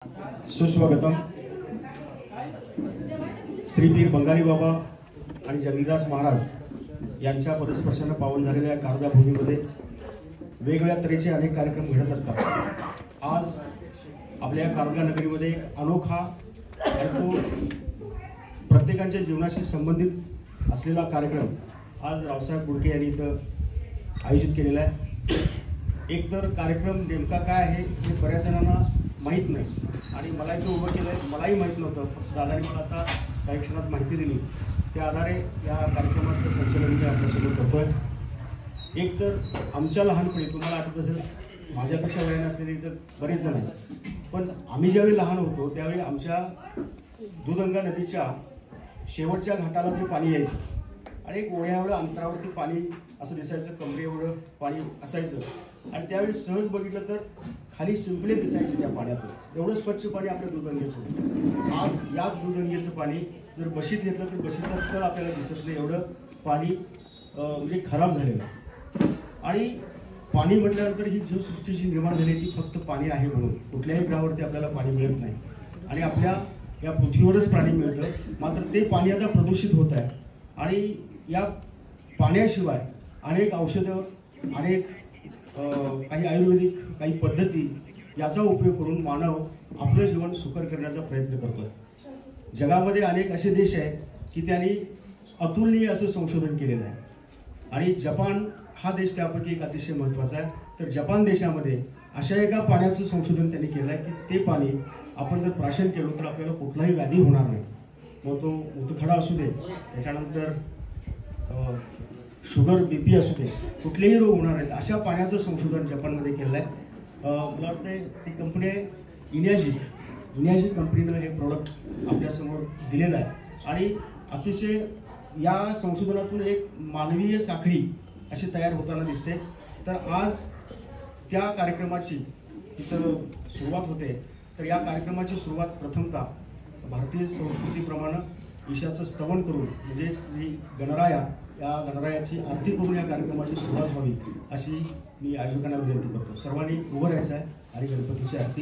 सुस्वागतम। श्री पीर बंगाली बाबा आणि जगन्नाथ महाराज यांच्या पदस्पर्शाने पावन झालेल्या कारंजा भूमीमध्ये वेगवेगळ्या तऱ्हेचे अनेक कार्यक्रम घडत असतात। आज आपल्या कारंजा नगरीमध्ये अनोखा आणि तो प्रत्येकाच्या जीवनाशी संबंधित असलेला कार्यक्रम आज रावसाहेब गुडके यांनी इथं आयोजित केलेला आहे। एक तर कार्यक्रम नेमका काय आहे हे बऱ्याच जणांना माहीत नाही आणि मला इथं उभं केलं आहे, मलाही माहीत नव्हतं। फक्त दादांनी मला आता काही क्षणात माहिती दिली, त्या आधारे या कार्यक्रमाचं संचालन मी आपल्यासोबत करतोय। एक तर आमच्या लहानपणी तुम्हाला आठवत असेल, माझ्यापेक्षा वयाने असलेली तर बरेच जण आहेत, पण आम्ही ज्यावेळी लहान होतो त्यावेळी आमच्या दूधगंगा नदीच्या शेवटच्या घाटाला जे पाणी यायचं आणि एक ओढ्या एवढं अंतरावरती पाणी असं दिसायचं, कमरे एवढं पाणी असायचं आणि त्यावेळी सहज बघितलं तर खाली शिंपले दिसायचे त्या पाण्यातून। एवढं स्वच्छ पाणी आपल्या दूधगंगेचं होतं। आज याच दूधगंगेचं पाणी जर बशीत घेतलं तर बशीचा तळ आपल्याला दिसत नाही, एवढं पाणी म्हणजे खराब झालेलं आहे। आणि पाणी म्हटल्यानंतर ही जीवसृष्टी जी निर्माण झाली ती फक्त पाणी आहे म्हणून, कुठल्याही ग्रहावरती आपल्याला पाणी मिळत नाही आणि आपल्या या पृथ्वीवरच पाणी मिळतं। मात्र ते पाणी आता प्रदूषित होत आहे आणि या पाण्याशिवाय अनेक औषधं, अनेक काही आयुर्वेदिक काही पद्धती याचा उपयोग करून मानव आपलं जीवन सुकर करण्याचा प्रयत्न करतोय। जगामध्ये अनेक असे देश आहेत की त्यांनी अतुलनीय असं संशोधन केलेलं आहे आणि जपान हा देश त्यापैकी एक अतिशय महत्त्वाचा आहे। तर जपान देशामध्ये अशा एका पाण्याचं संशोधन त्यांनी केलं आहे की ते पाणी आपण जर प्राशन केलं तर आपल्याला कुठलाही व्याधी होणार नाही। मग तो उतखडा असू दे, त्याच्यानंतर शुगर, बीपी असू दे, कुठलेही रोग होणार नाहीत, अशा पाण्याचं संशोधन जपानमध्ये केलं आहे। मला वाटतं ती कंपनी आहे इनियाजिक कंपनीनं हे प्रोडक्ट आपल्यासमोर दिलेलं आहे आणि अतिशय या संशोधनातून एक मानवीय साखळी अशी तयार होताना दिसते। तर आज त्या कार्यक्रमाची इथं सुरुवात होते। तर या कार्यक्रमाची सुरुवात प्रथमतः भारतीय संस्कृतीप्रमाणे ईशाचं स्तवन करून म्हणजे श्री गणराया या गणरायाची आरती करून या कार्यक्रमाची सुरुवात व्हावी अशी मी आयोजकांना विनंती करतो। सर्वांनी उभं राहायचं आहे आणि गणपतीची आरती